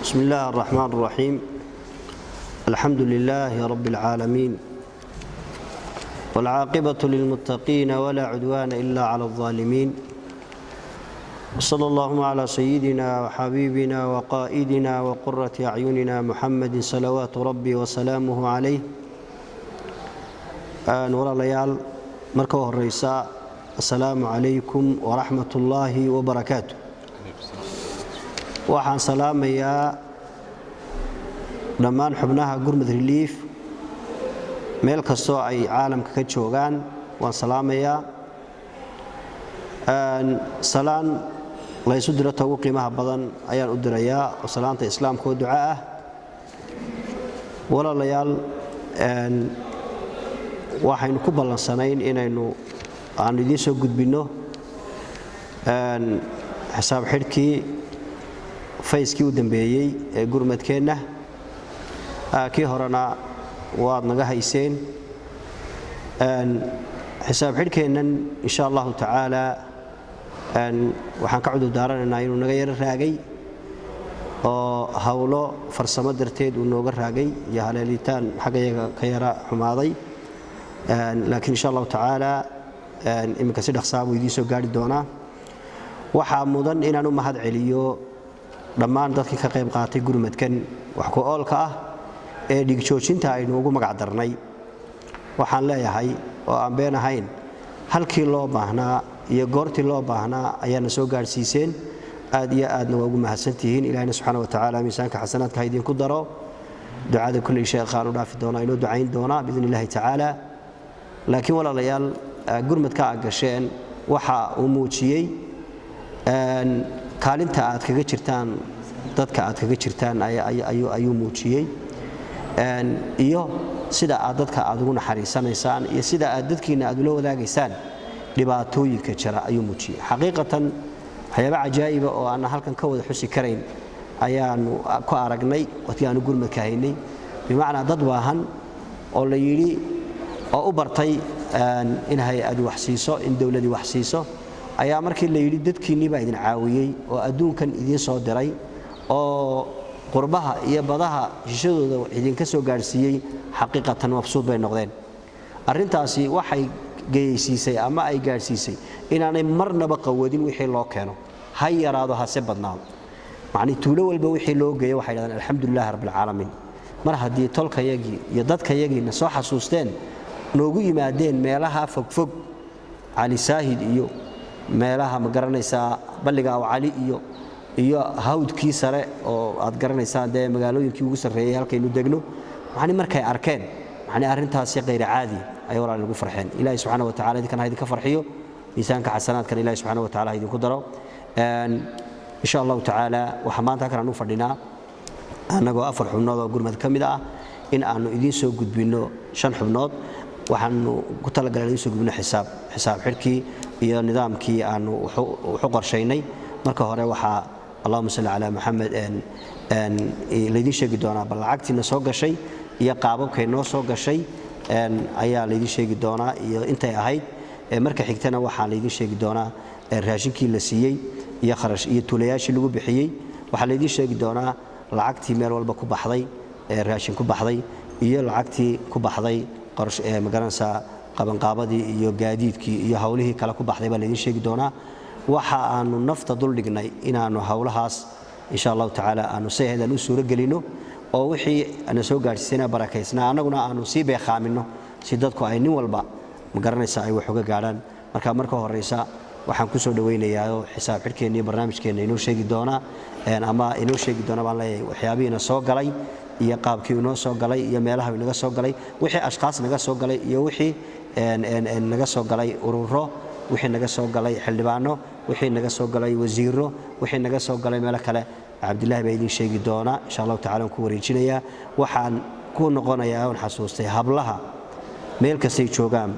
بسم الله الرحمن الرحيم. الحمد لله رب العالمين، والعاقبة للمتقين ولا عدوان إلا على الظالمين. وصلى اللهم على سيدنا وحبيبنا وقائدنا وقرة أعيننا محمد صلوات ربي وسلامه عليه. نورا ليال مركوه الرئيساء، السلام عليكم ورحمة الله وبركاته. waxaan salaamayaa dhammaan xubnaha gurmud relief meel kastoo ay caalamka ka joogaan. waan salaamayaa salaan la isu diro ugu qiimaha badan ayaan u dirayaa oo salaanta islaamka oo duca ah. walaalayaal, waxaynu ku ballansanayn inaynu aan idiin soo gudbino xisaab xidhkii fayskii u dambeeyey ee gurmadkeenna. kii horena waad naga hayseen. xisaab xidhkeennan insha allahu tacaala waxaan ka cudur daaranaynaa inuu naga yaro raagay oo hawlo farsamo darteed uu nooga raagay iyo haleelitaan xaggayaga ka yara xumaaday. laakiin insha allahu tacaala iminka si dhaqsaa buu idiin soo gaari doonaa. waxaa mudan inaan u mahad celiyo dhammaan dadkii ka qayb qaatay gurmadkan wax ku oolka ah ee dhigjoojinta aynu ugu magac darnay. waxaan leeyahay oo aan been ahayn, halkii loo baahnaa iyo goortii loo baahnaa ayaana soo gaadhsiiseen. aad iyo aadna waa ugu mahadsantihiin. ilaahina subxaana wa tacaala miisaanka xasanaadka ha idinku daro. ducada kulley sheekhaan u dhaafi doonaa, inoo ducayn doonaa biidni illaahi tacaala. laakiin walaalayaal, gurmadka aad gasheen waxa uu muujiyey kaalinta aad kaga jirtaan, dadka aad kaga jirtaan ayuu muujiyey, iyo sida aad dadka aad ugu naxariisanaysaan iyo sida aad dadkiina aad ula wadaagaysaan dhibaatooyinka jira ayuu muujiyey. xaqiiqatan waxyaaba cajaa'iba oo aan halkan ka wada xusi karayn ayaanu ku aragnay waqtii aanu gurmadka haynay. bimacnaa dad baahan oo la yidhi oo u bartay in hay-adu wax siiso, in dowladii wax siiso, ayaa markii la yidhi dadkiinnii baa idin caawiyey oo adduunkan idiin soo diray oo qurbaha iyo badaha hishadooda idinka soo gaadhsiiyey, xaqiiqatan mabsuud bay noqdeen. arrintaasi waxay geysiisay ama ay gaadhsiisay inaanay marnaba qawadin wixii loo keeno, ha yaraado hase badnaado. macnii tuulo walba wixii loo geeyo waxay dhahdeen alxamdulillahi rabbilcaalamiin. mar haddii tolkayagii iyo dadkayagiina soo xasuusteen, noogu yimaadeen meelaha fogfog, cali saahid iyo meelaha ma garanaysaa balliga aw cali iyo hawdkii sare oo aad garanaysaa dee magaalooyinkii ugu sarreeyay halkaynu degno. macni markay arkeen, macni arrintaasi qayr caadi ay walaal ugu farxeen. ilaahay subxaana wa tacaala idinkan ha idinka farxiyo, miisaanka xasanaadkan ilaahay subxaana wa tacaala ha idinku daro. insha allahu tacaala waxaa maanta halkan aan u fadhinaa annagoo 4 xubnood oo gurmad ka mid ah in aanu idiin soo gudbinno 5 xubnood. waxaanu ku talagalay idiin soo gudbinno xisaab xidhkii iyo nidaamkii aanu wuxu qorshaynay. marka hore waxaa allahuma salli calaa maxamed laydiin sheegi doonaa bal lacagtiina soo gashay iyo qaababkay noo soo gashay ayaa laydiin sheegi doonaa iyo intay ahayd. marka xigtana waxaa laydiin sheegi doonaa raashinkii la siiyey iyo kharash iyo tuulayaashii lagu bixiyey. waxaa laydiin sheegi doonaa lacagtii meel walba ku baxday, raashin ku baxday, iyo lacagtii ku baxday magaranaysaa qabanqaabadii iyo gaadiidkii iyo hawlihii kale ku baxday baa laydiin sheegi doonaa. waxa aanu nafta duldhignay inaanu hawlahaas insha allahu tacaala aanu sayhadan u suuro gelino oo wixii ana soo gaadhsiisana barakaysnaa annaguna aanu sii beeqaaminno si dadku ay nin walba magaranaysaa ay wax uga gaadhaan. marka horeysa waxaan ku soo dhawaynayaa oo xisaab xidhkeenna iyo barnaamijkeenna inoo sheegi doonaa ama inoo sheegi doona baan leeyahay waxyaabihiina soo galay iyo qaabkii inoo soo galay iyo meelaha inaga soo galay, wixii ashqaas naga soo galay iyo wixii naga soo galay ururo, wixii naga soo galay xildhibaano, wixii naga soo galay wasiiro, wixii naga soo galay meelo kale. cabdilaahi baa idiin sheegi doona insha allahu tacaala. ku wareejinayaa waxaan ku noqonayaa oon xasuustay hablaha meel kastay joogaan,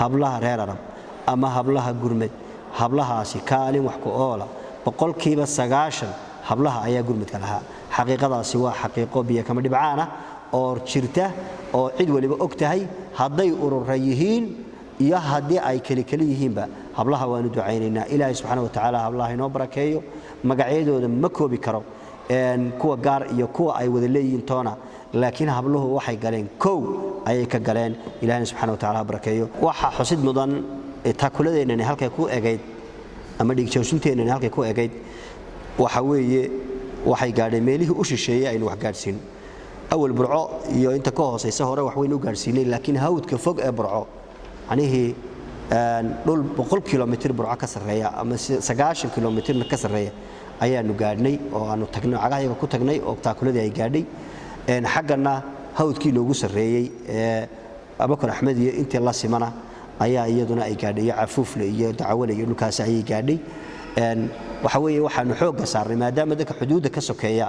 hablaha reer arab ama hablaha gurmad, hablahaasi kaalin wax ku oola 90% hablaha ayaa gurmadka lahaa. xaqiiqadaasi waa xaqiiqo biyo kama dhibcaana oo jirta oo cid waliba og tahay, hadday urura yihiin iyo haddii ay kali yihiinba. hablaha waanu ducaynaynaa. ilaahay subxaana wa tacaala hablaha inoo barakeeyo, magacyadooda ma koobi karo. kuwa gaar iyo kuwa ay wada leeyihiin toona laakiin habluhu waxay galeen kow ayay ka galeen ilaahay subxaanahu wa ta'aala barakeeyo waxa xusid mudan taakuladeenna halkay ku egayd ama dhigjoosinteenna halkay ku egayd waxa weeye waxay gaadheen meelihii u shisheeyay aynu wax gaarsiin awal burco iyo inta ka hooseysa hore wax weyn u gaarsiinay laakiin hawdka fog ee burco anihii dhul 100 kilomitir burco ka sareeya ama 90 kilomitir ka sareeya ayaanu gaadhnay oo aanu tagnay cagahayaga ku tagnay oo taakuladii ay gaadhay xaggana hawdkii loogu sareeyay Abubakar Axmed iyo intii la simana ayaa iyaduna ay gaadhay cafuufle iyo dacwale iyo dhulkaas ay gaadhay waxa weeye waxaanu xoog saarnay maadaama dadka xuduudda ka sokeeya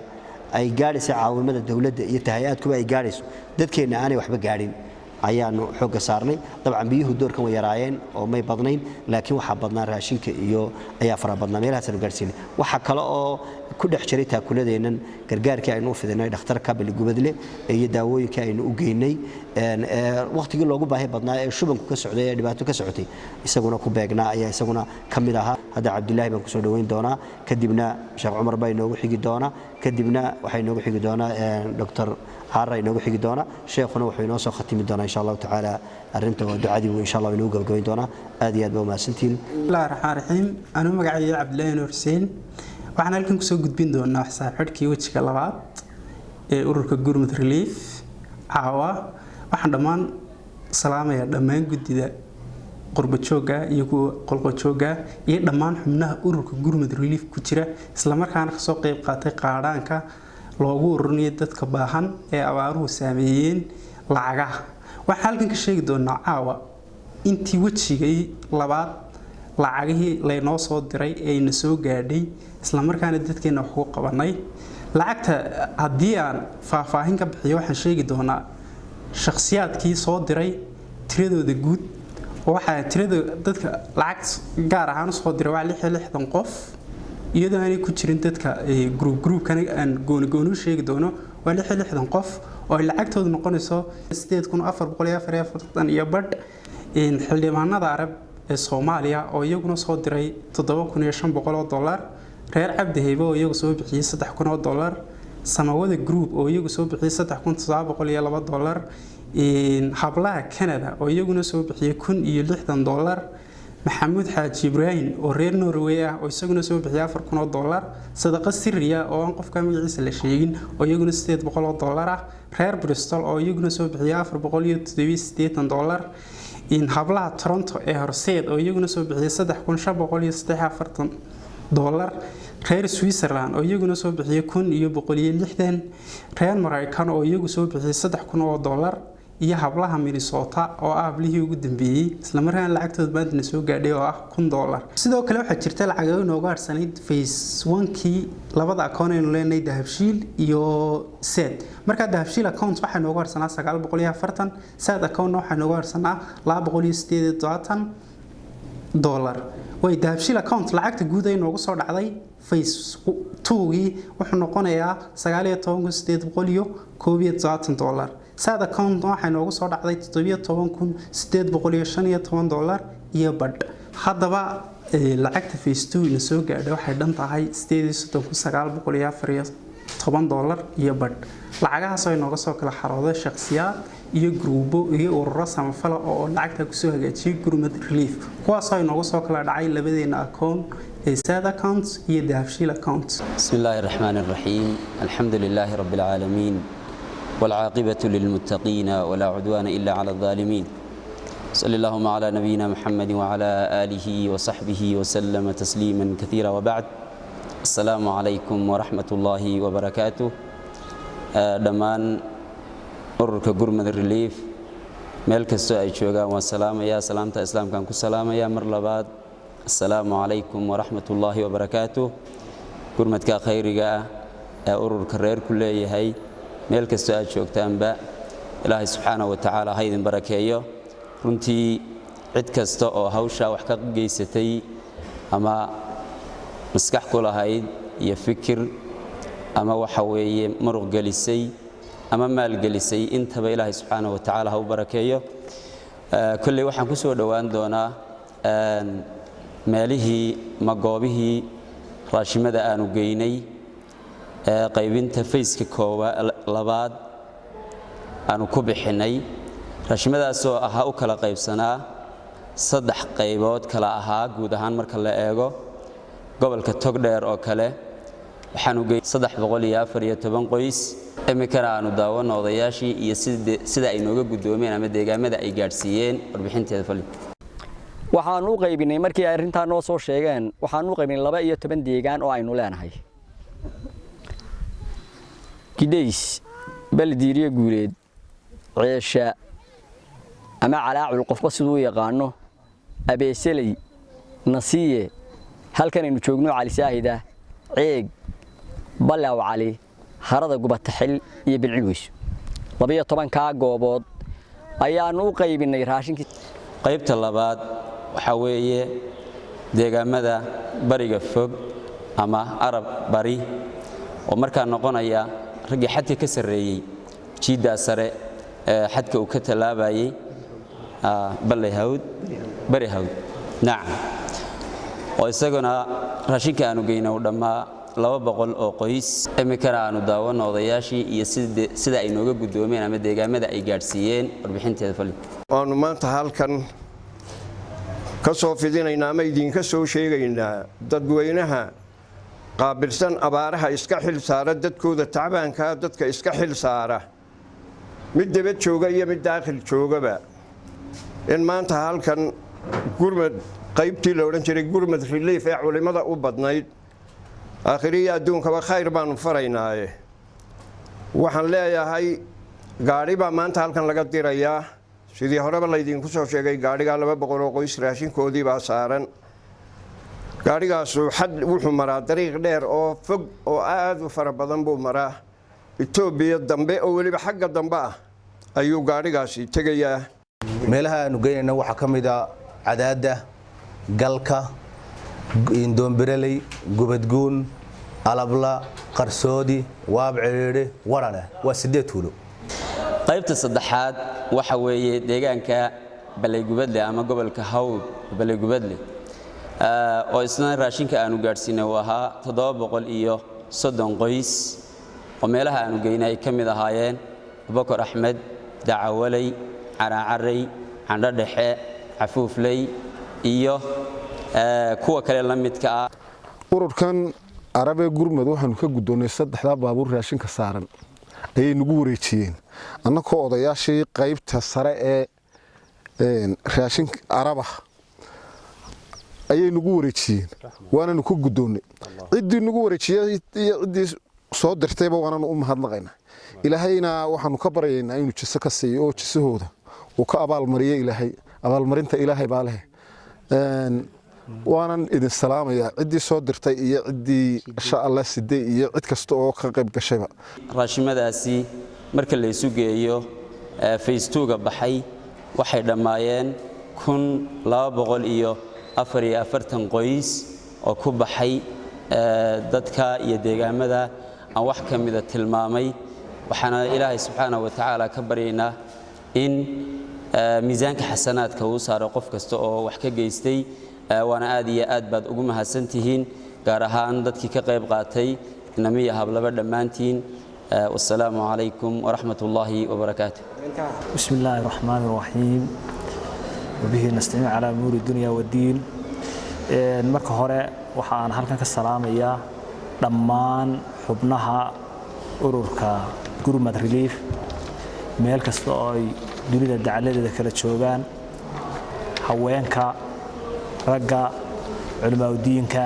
ay gaadhaysa caawimada dawladda iyo tahayaadkuba ay gaadhayso dadkeena aanay waxba gaadhin ayaanu xoog saarnay dabcan biyuhu doorkan way yaraayeen oo may badnayn laakiin waxa badnaa raashinka iyo ayaa fara badnaa meelahaas aan gaarsiinay waxa kale oo ku dhex jiray taakuladeenan gargaarkii aynu u fidinay dhakhtarka Baligubadle iyo daawooyinka aynu u geynay waqtigii loogu baahay badnaa ee shubanku ka socday ee dhibaato ka socotay isaguna ku beegnaa ayaa isaguna kamid aha hada Cabdullaahi baan ku soo dhaweyn doonaa kadibna Sheekh Umar baa inoogu xigi doona kadibna waxa inoogu xigi doona Dr. Harra inoogu xigi doona sheekhuna wuxuu inoo soo khatimi doonaa insha Allah ta'ala arinta oo ducadii insha Allah inoo gabagabeyn doona aad iyo aad baa maasantiin Bismillahir Rahmaanir Rahiim anu magacayga Cabdullaahi Nuur Hussein waxaan halkan ku soo gudbin doonaa xirkii wajiga labaad ee ururka Gurmud Relief caawa waxaan dhamaan salaamaya dhamaan gudida qurba jooga iyo qolqo jooga iyo dhamaan xubnaha ururka Gurmud Relief ku jira isla markaana ka soo qayb qaatay qaadaanka loogu ururinayo dadka baahan ee abaaruhu saameeyeen lacagaha waxaan halkan ka sheegi doonaa caawa intii wajigay labaad lacagihii laynoo soo diray ee ina soo gaadhay isla markaana dadkeena wax ku qabanay lacagta haddii aan faahfaahin ka bixiyo waxaan sheegi doonaa shakhsiyaadkii soo diray tiradooda guud waxa tirada dadka lacag gaar ahaan soo diray waa 66 qof iyadoo aanay ku jirin dadka group kan aan gooni sheegi doono waa 66 qof oo lacagtoodu noqonayso 8444 iyo badh in xildhibaanada Arab ee Soomaaliya oo iyaguna soo diray $7500 reer Cabdi Haybo oo iyagu soo bixiyay $3000 Samawada Group oo iyagu soo bixiyay $3702 in hablaha Canada oo iyaguna soo bixiyay $1060 Maxamuud Xaaji Ibrahim oo reer Norway ah oo isaguna soo bixiyay $4000 sadaqa sirriya oo aan qofka magaciisa la sheegin oo iyaguna $800 ah reer Bristol oo iyaguna soo bixiyay $487 in hablaha Toronto ee Horseed oo iyaguna soo bixiyay $3543 reer Switzerland oo iyaguna soo bixiyay $1160 reer Mareykan oo iyagu soo bixiyay $3000 iyo hablaha Minnesota oo ablihii ugu dambeeyay isla markaana lacagtooda baadna soo gaadhay oo ah $1000 sidoo kale waxa jirta lacag inooga harsaneyd phase 1kii labada account ee leenay Dahabshiil iyo Saad marka Dahabshiil account waxa inooga harsanaa $940 Saad account waxa inooga harsanaa $280 way Dahabshiil account lacagta guud ay inooga soo dhacday phase 2gii wuxuu noqonayaa $19812 Saad account waxa inooga soo dhacday $17815 iyo badh hadaba lacagta phase 2 ina soo gaadhay waxay dhan tahay $18940 iyo badh lacagahaas oo inooga soo kala xarooday shakhsiyaad iyo gruubo iyo ururo samafala oo lacagta ku soo hagaajiyay Gurmud Relief kuwaas oo inooga soo kala dhacay labadeena account Saad account iyo Dahabshiil account Bismillahir Rahmaanir Rahiim Alhamdulillahi Rabbil Alamin والعاقبة للمتقين ولا عدوان إلا على الظالمين صلى اللهم على نبينا محمد وعلى آله وصحبه وسلم تسليما كثيرا وبعد السلام عليكم ورحمة الله وبركاته دمان أرك Gurmud Relief ملك السؤال شوغا والسلام يا سلامة إسلام كان كسلام يا مرلبات السلام عليكم ورحمة الله وبركاته Gurmud كخيرجا أرك رير كله هاي meel kasta aad joogtaanba Ilaahay subhanahu wa ta'ala ha idin barakeeyo runtii cid kasta oo hawsha wax ka geysatay ama maskax ku lahayd iyo fikir ama waxa weeye muruq galisay ama maal galisay intaba Ilaahay subhanahu wa ta'ala ha u barakeeyo kulli waxaan ku soo dhawaan doonaa meelihii ma goobihii raashimada aanu geynay qaybinta fayska labaad aanu ku bixinay raashimadaas oo ahaa u kala qaybsanaa 3 qaybood kala ahaa guud ahaan marka la eego gobolka Togdheer oo kale waxaanu geeyay 314 qoys imikana aanu daawano odayaashii iyo sida ay nooga gudoomeen ama deegaamada ay gaarsiiyeen warbixinteeda fali waxaan u qaybinay markii ay arinta noo soo sheegeen waxaan u qaybinay 12 deegaan oo aynu leenahay Kideys baldiiriye guuleed ciisha ama calaacul qofba sidoo yaqaano abeeselay nasiye halkan aynu joogno cali saahida ceeg balaw cali harada gubataxil iyo bilciweys 12 ka goobood ayaanu u qaybinay raashinkii qaybta labaad waxa weeye deegaamada bariga fog ama arab bari oo markaa noqonaya ragii xadka ka sareeyay jiida sare xadka uu ka talaabayay bari hawd nacam oo isaguna raashinka aanu geynaa dhamaa 200 oo qoys imikana aanu daawano odayaashii iyo sida ay nooga gudoomeen ama deegaamada ay gaarsiiyeen warbixinteeda fali aanu maanta halkan ka soo fidinaynaa ama idinka soo sheegaynaa dadweynaha qaabilsan abaaraha iska xil saara dadkooda tacbaanka dadka iska xil saara mid dibad jooga iyo mid daaqil joogaba in maanta halkan gurmad qaybtii la oran jiray gurmad relief ee culimada u badnayd aakhiriya adduunkaba khayr baanu faraynaaye waxaan leeyahay gaari baa maanta halkan laga dirayaa sidii horeba la idinku soo sheegay gaariga 200 oo qoys raashinkoodii baa saaran gaarigaas wuxuu maraa dariiq dheer oo fog oo aad u fara badan buu maraa Itoobiya dambe oo waliba xagga dambe ah ayuu gaarigaasi tagayaa meelaha aanu geynayna waxa kamid ah Cadaada Galka Indoombereley Gubadguun Alabla Qarsoodi Waabcireere Warana waa 8 tuulo qaybta saddexaad waxa weeye deegaanka Baleygubadle ama gobolka Hawd Baleygubadle oo isna raashinka aanu gaarsiinay waa 730 qoys oo meelaha aanu geynay kamid ahaayeen Abubakar Axmed Dacawalay Caraacaray Candadhexe Cafuufley iyo kuwa kale la midka ah ururkan Arabe gurmad waxaanu ka gudoonay 3 baabuur raashinka saaran ay nagu wareejiyeen annagoo odayaashii qaybta sare ee raashinka Araba ayay nagu wareejiyeen waana ku gudoonay cidii nagu wareejiyay iyo cidii soo dirtayba waana u mahadnaqaynaa ilaahayna waxaanu ka baryaynaa inuu jiso ka siiyo oo jisahooda uu ka abaal mariyo ilaahay abaal marinta ilaahay baa leh waanan idin salaamaya cidii soo dirtay iyo cidii insha Allah sidee iyo cid kasta oo ka qayb gashayba raashimadaasi marka la isu geeyo Facebook baxay waxay dhamaayeen 1244 qoys oo ku baxay dadka iyo deegaamada aan wax kamid ah tilmaamay waxaana Ilaahay subhanahu wa ta'ala ka baryaynaa in miisaanka xasanaadka uu saaro qof kasta oo wax ka geystay waana aad iyo aad baad ugu mahadsantihiin gaar ahaan dadkii ka qayb qaatay namiya hablaba dhamaantiin والسلام عليكم ورحمة الله وبركاته بسم الله الرحمن الرحيم وبه نستعين على أمور الدنيا والدين marka hore waxaan halkan ka salaamayaa dhammaan xubnaha ururka gurmad relief meel kasta oo ay dunida dacaladeeda kala joogaan haweenka ragga culimada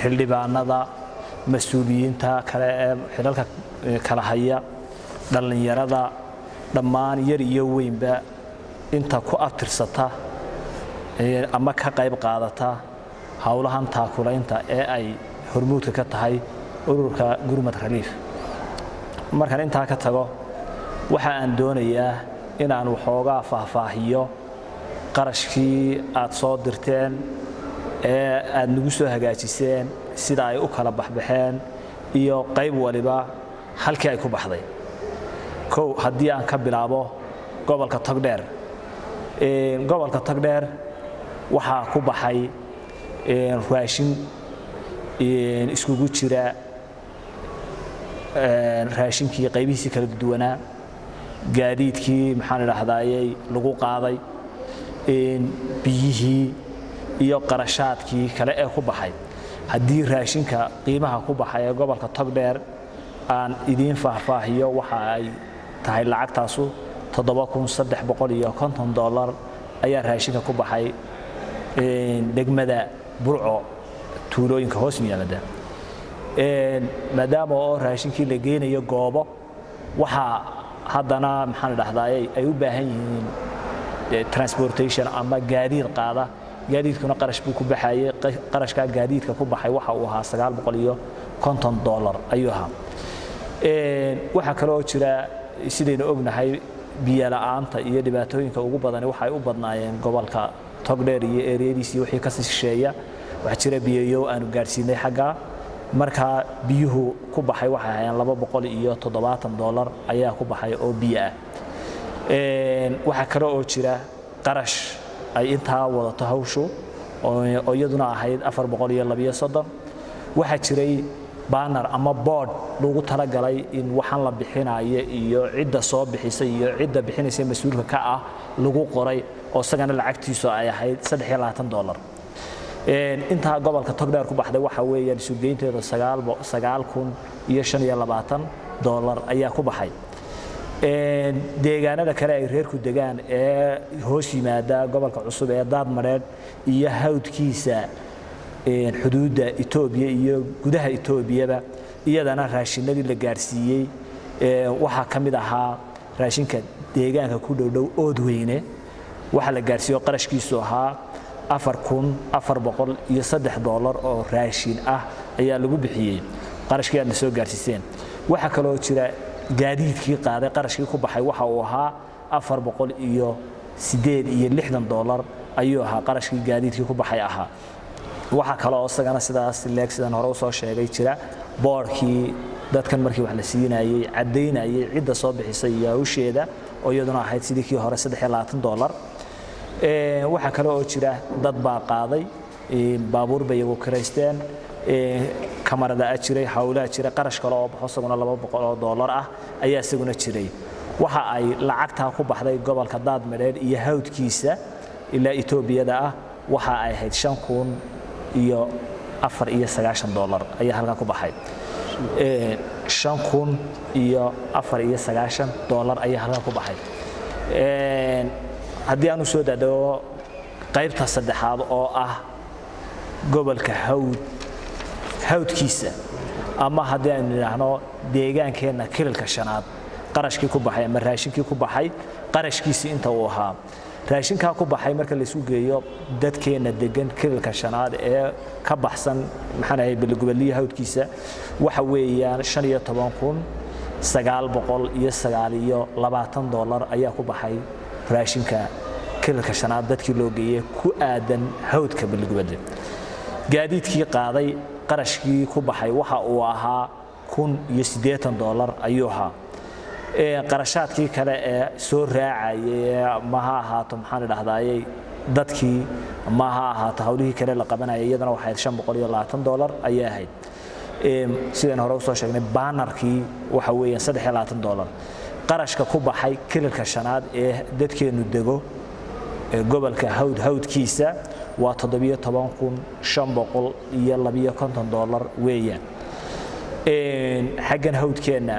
xildhibaanada mas'uuliyiinta kale ee xilalka kala haya dhalinyarada dhammaan yar iyo weynba inta ku aftirsata ama ka qayb qaadata hawlahan taakulaynta ee ay hormuudka ka tahay ururka gurmad relief markaan inta ka tago waxa aan doonayaa in aan waxoogaa faahfaahiyo qarashkii aad soo dirteen ee aad nagu soo hagaajiseen sida ay u kala baxbaxeen iyo qayb waliba halkii ay ku baxday kow haddii aan ka bilaabo gobolka Togdheer waxaa ku baxay raashin iskugu jira raashinkii qaybihiisii kala duwanaa gaadiidkii maxaan idhaahdayay lagu qaaday biyihii iyo qarashaadkii kale ee ku baxay haddii raashinka qiimaha ku baxay ee gobolka Togdheer aan idiin faahfaahiyo waxa ay tahay lacagtaasu $7,350 ayaa raashinka ku baxay degmada Burco tuulooyinka hoos yimaada maadaama oo raashinkii la geenayo goobo waxa haddana maxaan idhaahdayay ay u baahan yihiin transportation ama gaadiid qaada gaadiidkuna qarash buu ku baxayay qarashka gaadiidka ku baxay waxa uu ahaa $950 ayuu ahaa waxa kale oo jira sidayna ognahay biyo la'aanta iyo dhibaatooyinka ugu badan waxay u badnaayeen gobolka Togdheer iyo ereediisii wixii ka shisheeya waxa jira biyo aanu gaarsiinay xagga marka biyuhu ku baxay waxa ahaayeen $270 ayaa ku baxay oo biyo ah waxa kale oo jira qarash ay intaa wadato hawshu oo iyaduna ahayd $432 waxa jiray banner ama board lagu talagalay in waxaan la bixinayo iyo cidda soo bixisay iyo cidda bixinaysa mas'uulka ka ah lagu qoray oo sagana lacagtiisu ay ahayd $23 inta gobolka Togdheer ku baxday waxa weeyaan suuqgeynteeda $9,520 ayaa ku baxay deegaanada kale ay reerku degaan ee hoos yimaada gobolka cusub ee Daadmareed iyo hawdkiisa xuduudda Itoobiya iyo gudaha Itoobiyaba iyadana raashinadii la gaarsiiyay waxa kamid ahaa raashinka deegaanka ku dhow Oodweyne waxa la gaarsiiyo qarashkiisu ahaa $4,403 oo raashin ah ayaa lagu bixiyay qarashkii aan soo gaarsiiseen waxa kale oo jira gaadiidkii qaaday qarashkii ku baxay waxa uu ahaa $468 ayuu ahaa qarashkii gaadiidkii ku baxay ahaa waxa kale oo sagana sidaas leegsidan hore u soo sheegay jira boorkii dadkan markii wax la siinayay cadeynayay cidda soo bixisay iyo hawsheeda oo iyaduna ahayd sidii kii hore $23 waxa kale oo jira dad baa qaaday baabuur bay ugu kireysteen kamarada jiray hawlaha jiray qarash kale oo baxosaguna $200 ah ayaa isaguna jiray waxa ay lacagta ku baxday gobolka Daadmareed iyo hawdkiisa ilaa Itoobiyada ah waxa ay ahayd $5,490 ayaa halka ku baxay $5,490 ayaa halka ku baxay haddii aanu soo daadego qaybta saddexaad oo ah gobolka hawdkiisa ama haddii aan idhaahno deegaankeena kirilka shanaad qarashkii ku baxay ama raashinkii ku baxay qarashkiisi inta uu ahaa raashinka ku baxay marka la isku geeyo dadkeena degan kirilka shanaad ee ka baxsan maxaan ahay bilgoboliyada hawdkiisa waxa weeyaan $9,920 ayaa ku baxay raashinka kirilka shanaad dadkii loo geeyay ku aadan hawdka bilgobada gaadiidkii qaaday qarashkii ku baxay waxa uu ahaa $1,080 ayuu ahaa qarashaadkii kale ee soo raacayay ma ha ahaato maxaan idhaahdayay dadkii ma ha ahaato hawlihii kale la qabanayay iyadana waxay $520 ayaa ahayd sidaan hore u soo sheegnay bannerkii waxa weeyaan $23 qarashka ku baxay kirilka shanaad ee dadkeenu dego gobolka hawdkiisa waa $17,552 weeyaan xaggan hawdkeena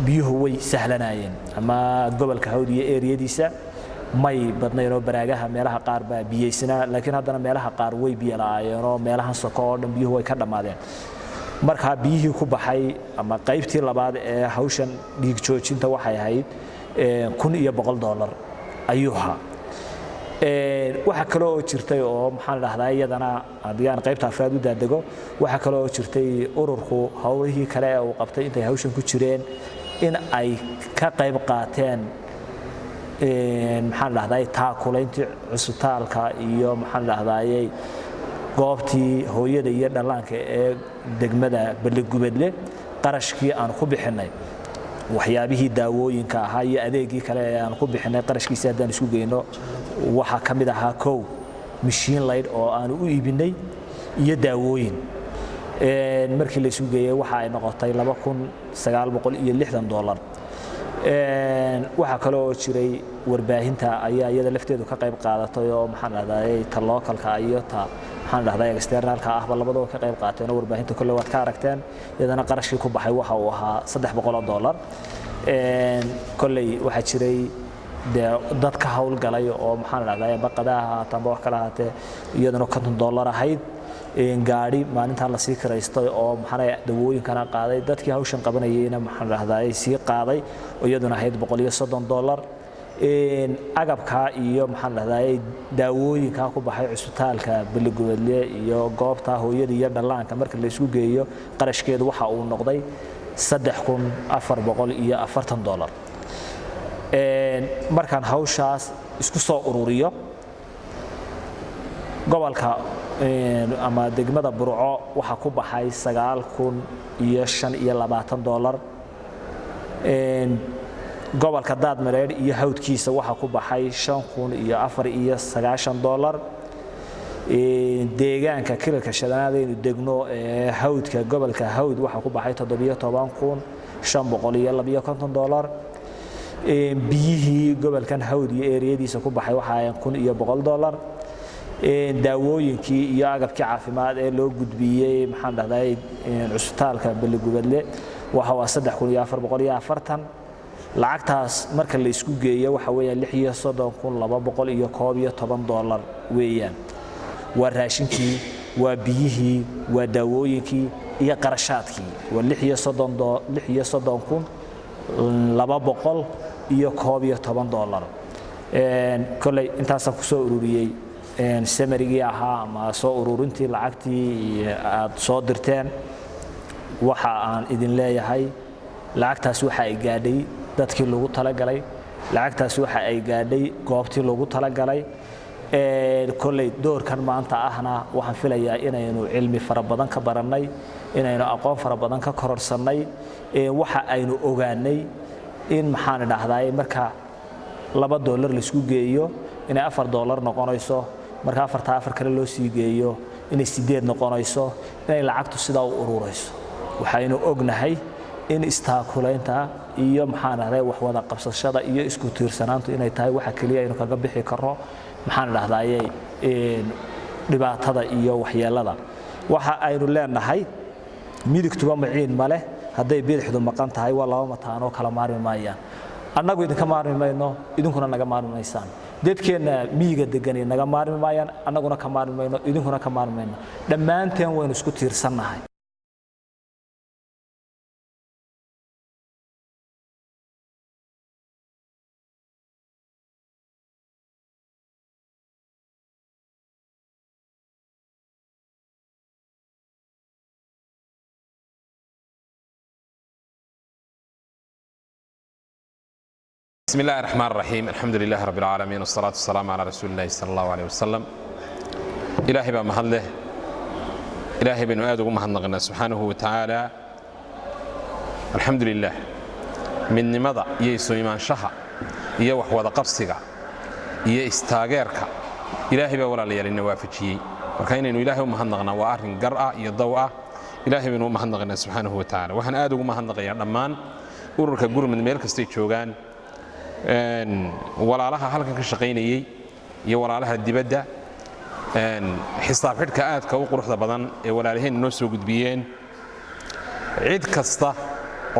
biyuhu way sahlanayeen ama gobolka hawd iyo eriyadiisa may badnaynoo baraagaha meelaha qaar baa biyeysana laakiin haddana meelaha qaar way biyo la'aayeen oo meelahan soko oo dhan biyuhu way ka dhammaadeen marka biyihii ku baxay ama qaybtii labaad ee hawshan dhiig joojinta waxay ahayd $1,100 ayuu ahaa waxa kale oo jirtay oo maxaan idhahdaa iyadana haddii aan qaybta afraad u daadego waxa kale oo jirtay ururku hawlihii kale ee uu qabtay intay hawshan ku jireen in ay ka qayb qaateen maxaan idhahdaa taakulayntii cusbitaalka iyo maxaan idhahdaa goobtii hooyada iyo dhallaanka ee degmada Balligubadle qarashkii aan ku bixinay waxyaabihii daawooyinka ahaa iyo adeegii kale ee aan ku bixinay qarashkiisa haddaan isku geyno waxa kamid ahaa mishiin layd oo aan u iibinay iyo daawooyin markii la isu geeyay waxa ay noqotay $2,960. waxa kale oo jiray warbaahinta ayaa iyada lafteedu ka qayb qaadatay oo maxaan dhahday ta localka iyo ta maxaan dhahday externalka ahba labadaba ka qayb qaateen oo warbaahinta kale waad ka aragteen iyadana qarashkii ku baxay waxa uu ahaa $300. kolley waxa jiray dad ka hawlgalay oo maxaan dhahday baqadaha tanba wax kala haatee iyadana $50 ahayd gaari maalinta la sii kireystay oo maxay dawooyinkana qaaday dadkii hawshan qabanayayna maxaan dhahday sii qaaday oo iyaduna ahayd $130. agabka iyo maxaan dhahday daawooyinka ku baxay cusbitaalka Beligubadle iyo goobta hooyada iyo dhallaanka marka la isku geeyo qarashkeedu waxa uu noqday $3,440. markaan hawshaas isku soo ururiyo gobolka ama degmada Burco waxa ku baxay $9,520. gobolka Daadmareer iyo hawdkiisa waxa ku baxay $5,490. deegaanka kilalka shanaad ee degno hawdka gobolka hawd waxa ku baxay $17,552. biyihii gobolkan hawd iyo eeriyadiisa ku baxay waxa ay $1,100. daawooyinkii iyo agabkii caafimaad ee loo gudbiyay maxaan dhahday cusbitaalka Beligubadle waxa waa $3,440. lacagtaas marka la isku geeyo waxa weeyaan $36,211 weeyaan. waa raashinkii waa biyihii waa daawooyinkii iyo qarashaadkii waa $36,211. kolley intaas ku soo ururiyay samarigii ahaa ama soo ururintii lacagtii aad soo dirteen waxa aan idin leeyahay lacagtaas waxa ay gaadhay dadkii lagu talagalay lacagtaas waxa ay gaadhay goobtii lagu talagalay kolley doorkan maanta ahna waxaan filayaa inaynu cilmi fara badan ka baranay inaynu aqoon fara badan ka kororsanay waxa aynu ogaanay in maxaan dhahday marka $2 la isku geeyo inay $4 noqonayso marka afar kale loo sii geeyo inay 8 noqonayso inay lacagtu sidaa u ururayso waxaynu ognahay in istaakulaynta iyo maxaan dhahday wax wada qabsashada iyo isku tiirsanaantu inay tahay waxa kaliya aynu kaga bixi karno maxaan dhahday dhibaatada iyo waxyeelada waxa aynu leenahay midigtuba maciin male hadday bidixdu maqan tahay waa laba mataano kala maarmi maayaan annagu idinka maarmi mayno idinkuna naga maarmi maysaan dadkeena miyiga degan naga maarmi maayaan annaguna ka maarmi mayno idinkuna ka maarmi mayno dhammaanteen waynu isku tiirsanahay بسم الله الرحمن الرحيم الحمد لله رب العالمين والصلاة والسلام على رسول الله صلى الله عليه وسلم إلهي بمهله إلهي بن آدم مهنغنا سبحانه وتعالى الحمد لله من نمضى يسوع إيمان شها يوح وذا قبسك يستاجرك إلهي بولا لي للنوافجي وكاين إنه إلهي مهنغنا وأهل قرأ يضوء إلهي بن مهنغنا سبحانه وتعالى وحن آدم مهنغيا لمان ururka gurmud meel kastay joogaan walaalaha halkan ka shaqeynayay iyo walaalaha dibadda xisaab xidhka aadka u quruxda badan ee walaalaheen noo soo gudbiyeen cid kasta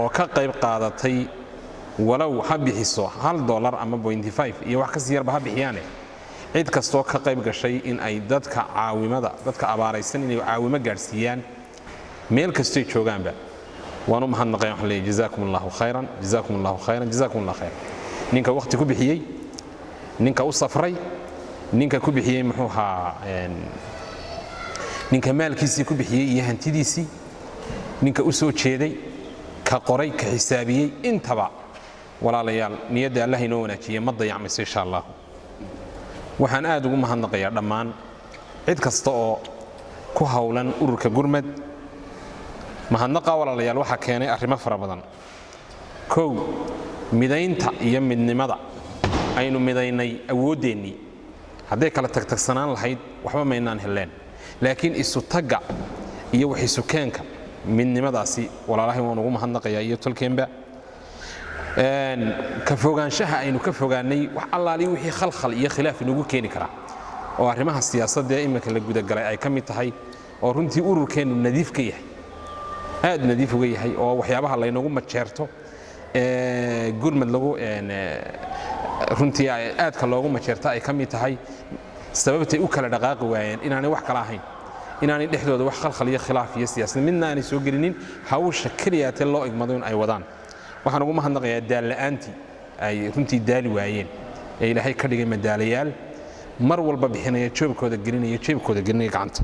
oo ka qayb qaadatay walow ha bixiso $1 ama 0.5 iyo wax ka sii yarba ha bixiyaane cid kasta oo ka qayb gashay in ay dadka caawimada dadka abaaraysan inay caawimo gaarsiiyaan meel kastay joogaanba waanu mahadnaqay wax leeyahay jazakumullahu khayran jazakumullahu khayran jazakumullahu khayran ninka waqti ku bixiyay ninka u safray ninka ku bixiyay muxuu ahaa ninka maalkiisii ku bixiyay iyo hantidiisii ninka u soo jeeday ka qoray ka xisaabiyay intaba walaalayaal niyada Allah inoo wanaajiyo ma dayacmayso insha Allah waxaan aad ugu mahadnaqayaa dhammaan cid kasta oo ku hawlan ururka gurmad mahadnaqa walaalayaal waxa keenay arrimo fara badan kow midaynta iyo midnimada aynu midaynay awoodeennii hadday kala tagtagsanaan lahayd waxba maynaan heleen laakiin isu tagga iyo wixii sukeenka midnimadaasi walaalahay waan ugu mahadnaqayaa iyo tolkeenba ka fogaanshaha aynu ka fogaanay wax allaali wixii khalkhal iyo khilaaf inagu keeni kara oo arrimaha siyaasadda iminka la gudagalay ay ka mid tahay oo runtii ururkeennu nadiif ka yahay aad nadiif uga yahay oo waxyaabaha laynagu majeerto gurmad lagu runtii aadka loogu majeerta ay ka mid tahay sababtay u kala dhaqaaqi waayeen inaanay wax kala ahayn inaanay dhexdooda wax khalkhal iyo khilaaf iyo siyaasad midna aanay soo gelinin hawsha keliyaatee loo igmado in ay wadaan waxaan ugu mahadnaqayaa daalla'aantii ay runtii daali waayeen ee ilaahay ka dhigay madaalayaal mar walba bixinaya jeebkooda gelinaya gacanta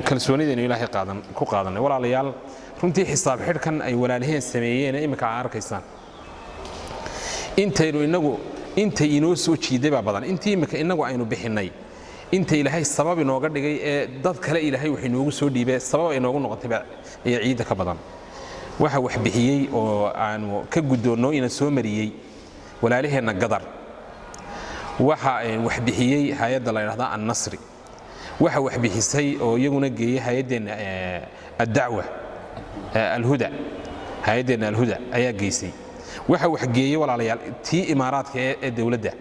kalsoonidaynu ilaahay ku qaadanay walaalayaal runtii xisaab xidhkan ay walaalaheen sameeyeen imika aad arkaysaan intay inoo soo jiiday baa badan intii imika inagu aynu bixinay inta ilaahay sabab inooga dhigay ee dad kale ilaahay wax inoogu soo dhiibay sabab ay inoogu noqotay ee ciida ka badan waxa wax bixiyey oo aanu ka guddoonno ina soo mariyey walaalaheenna gadar waxa wax bixiyey hay'adda la yiraahdo an-nasri waxa wax bixisay oo iyaguna geeyay hay'addeena ad-dacwa al-huda hay'addeena al-huda ayaa geysay waxa wax geeyay walaalayaal tii imaaraadka ee dawladda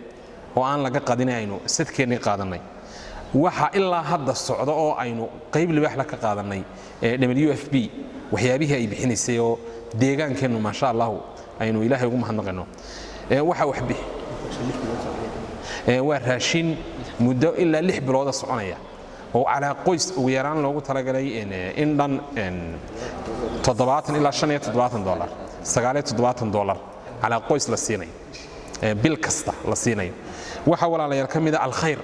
oo aan laga qadinayno sadkeennii qaadanay waxa ilaa hadda socdo oo aynu qayb libaax la ka qaadanay WFP waxyaabihii ay bixinaysay oo deegaankeennu ma sha Allah aynu ilaahay ugu mahadnaqayno waxa wax waa raashin muddo ilaa 6 bilood soconaya oo calaa qoys ugu yaraan loogu talagalay in dhan 70 ilaa 75 dollar $79 calaa qoys la siinayo bil kasta la siinayo waxa walaalayaal ka mid ah al-khayr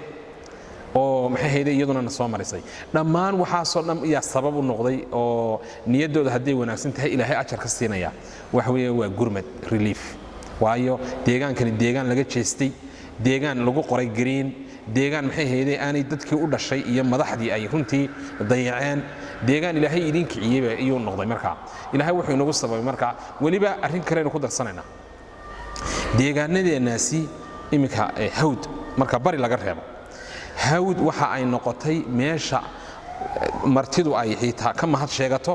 oo maxay hayday iyaduna na soo marisay dhammaan waxa soo dham iyo sabab u noqday oo niyadooda haday wanaagsan tahay ilaahay ajar ka siinaya wax weeye waa gurmad relief waayo deegaankani deegaan laga jeestay deegaan lagu qoray green deegaan maxay hayday aanay dadkii u dhashay iyo madaxdii ay runtii dayaceen deegaan ilaahay idin kiciyay iyo noqday marka ilaahay wuxuu inagu sababay marka waliba arrin kale ku darsanayna deegaanadeenaasi imika hawd marka bari laga reebo hawd waxa ay noqotay meesha martidu ay xitaa ka mahad sheegato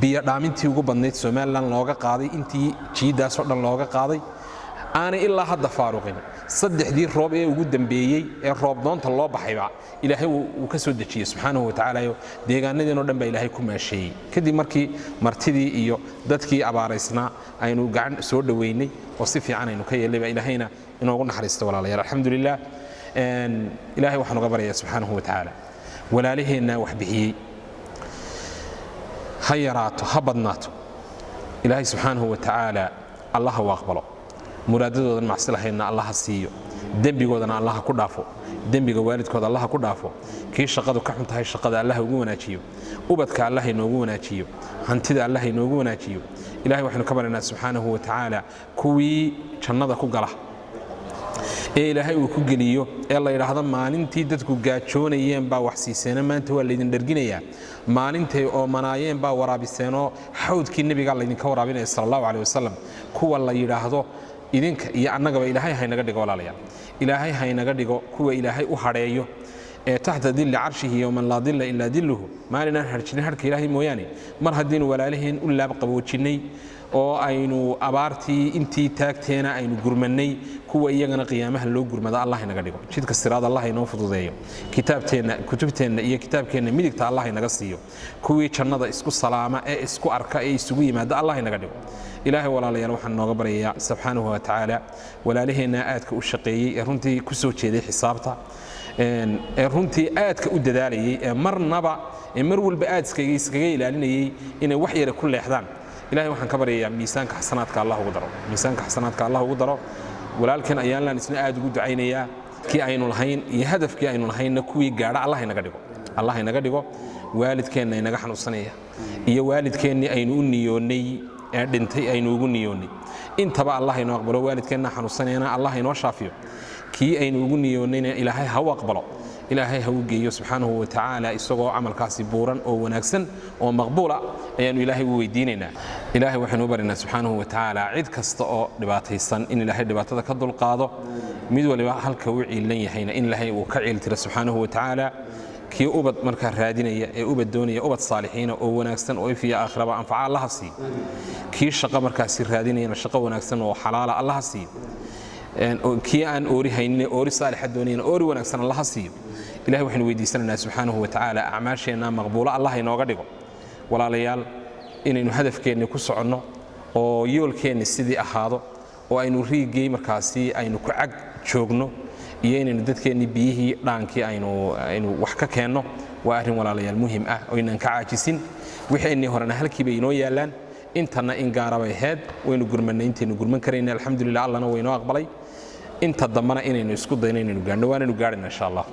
biyo dhaamintii ugu badnayd Soomaaliland looga qaaday intii jiidaas oo dhan looga qaaday aanay ilaa hadda faaruqin saddexdii roob ee ugu dambeeyay ee roob doonta loo baxayba ilaahay uu ka soo dejiyay subxaanahu wa ta'aala deegaanadeen oo dhan baa ilaahay ku maasheeyay kadib markii martidii iyo dadkii abaaraysnaa aynu gacan soo dhaweynay oo si fiican aynu ka yeelay baa ilaahayna inoogu naxariisto walaalayaal alxamdulillah ilaahay waxaan uga baryaa subxaanahu wa ta'aala walaalaheenna wax bixiyay ha yaraato ha badnaato ilaahay subxaanahu wa ta'aala allah ha aqbalo muraadadoodan macsi lahayna allah ha siiyo dembigoodana allah ku dhaafo dembiga waalidkooda allah ku dhaafo kii shaqadu ka xuntahay shaqada allah ugu wanaajiyo ubadka allah inoogu wanaajiyo hantida allah inoogu wanaajiyo ilaahay waxaanu ka baryanaa subxaanahu wa ta'aala kuwii jannada ku gala ee ilaahay uu ku geliyo ee la yiraahdo maalintii dadku gaajoonayeen baa wax siiseena maanta waa leedin dharginayaa maalintay oo manaayeen baa waraabiseeno xawdkii nabiga la idinka waraabinay sallallahu alayhi wasallam kuwa la yiraahdo idinka iyo annagaba ilaahay haynaga dhigo walaalayaal ilaahay haynaga dhigo kuwa ilaahay u hareeyo ee taxta dhilli arshihi yawman la dhilla illa dhilluhu maalina harjin harka ilaahay mooyaane mar hadii walaalaheen u laab qaboojinay oo aynu abaartii intii taagteena aynu gurmanay kuwa iyagana qiyaamaha loo gurmada Allah inaga dhigo jidka siraad Allah inoo fududeeyo kutubteena iyo kitaabkeena midigta Allah inaga siiyo kuwii jannada isku salaama ee isku arka ee isugu yimaada Allah inaga dhigo ilaahay walaalayaal waxaan nooga baryayaa subxaanahu wa ta'aala walaalaheena aadka u shaqeeyay ee runtii ku soo jeeday xisaabta ee runtii aadka u dadaalayay ee marnaba mar walba aadskaga ilaalinayay inay wax yar ku leexdaan ilaahay waxaan ka baryayaa miisaanka xasanaadka Allah ugu daro walaalkan ayaan laan isna aad ugu ducaynayaa kii aynu lahayn iyo hadafkii aynu lahayn kuwii gaadha Allah inaga dhigo waalidkeenna inaga xanuunsanaya iyo waalidkeenni aynu u niyoonay ee dhintay aynu ugu niyoonay intaba Allah inoo aqbalo waalidkeenna xanuunsanayna Allah inoo shaafiyo kii aynu ugu niyoonayna ilaahay ha aqbalo ilaahay ha u geeyo subxaanahu wa ta'aala isagoo amalkaasi buuran oo wanaagsan oo maqbuula ayaanu ilaahay u weydiinaynaa ilaahay waxaanu u barinaa subxaanahu wa ta'aala cid kasta oo dhibaataysan in ilaahay dhibaatada ka dulqaado mid waliba halka uu ciilan yahayna in ilaahay uu ka ciiltiro subxaanahu wa ta'aala kii ubad markaa raadinaya ee ubad doonaya ubad saalixiina oo wanaagsan oo ifiya aakhiraba anfaca allaha siiyo kii shaqo markaasi raadinayana shaqo wanaagsan oo xalaala allaha siiyo kii aan oori haynin oori saalixa doonayana oori wanaagsan allaha siiyo ilaahay waxaynu weydiisanaynaa subxaanahu wa tacaala acmaasheenna maqbuulo allah inooga dhigo walaalayaal inaynu hadafkeenni ku soconno oo yoolkeenni sidii ahaado oo aynu riigay markaasi aynu ku cag joogno iyo inaynu dadkeenni biyihii dhaankii aynu wax ka keenno waa arrin walaalayaal muhiim ah oo inaan ka caajisin wixii horena halkiiba inoo yaalaan intana in gaara bay ahayd waynu gurmanay intaynu gurman karayna alxamdulilah allana waynoo aqbalay inta dambana inaynu isku dayno inaynu gaadhno waanaynu gaadhayna insha allah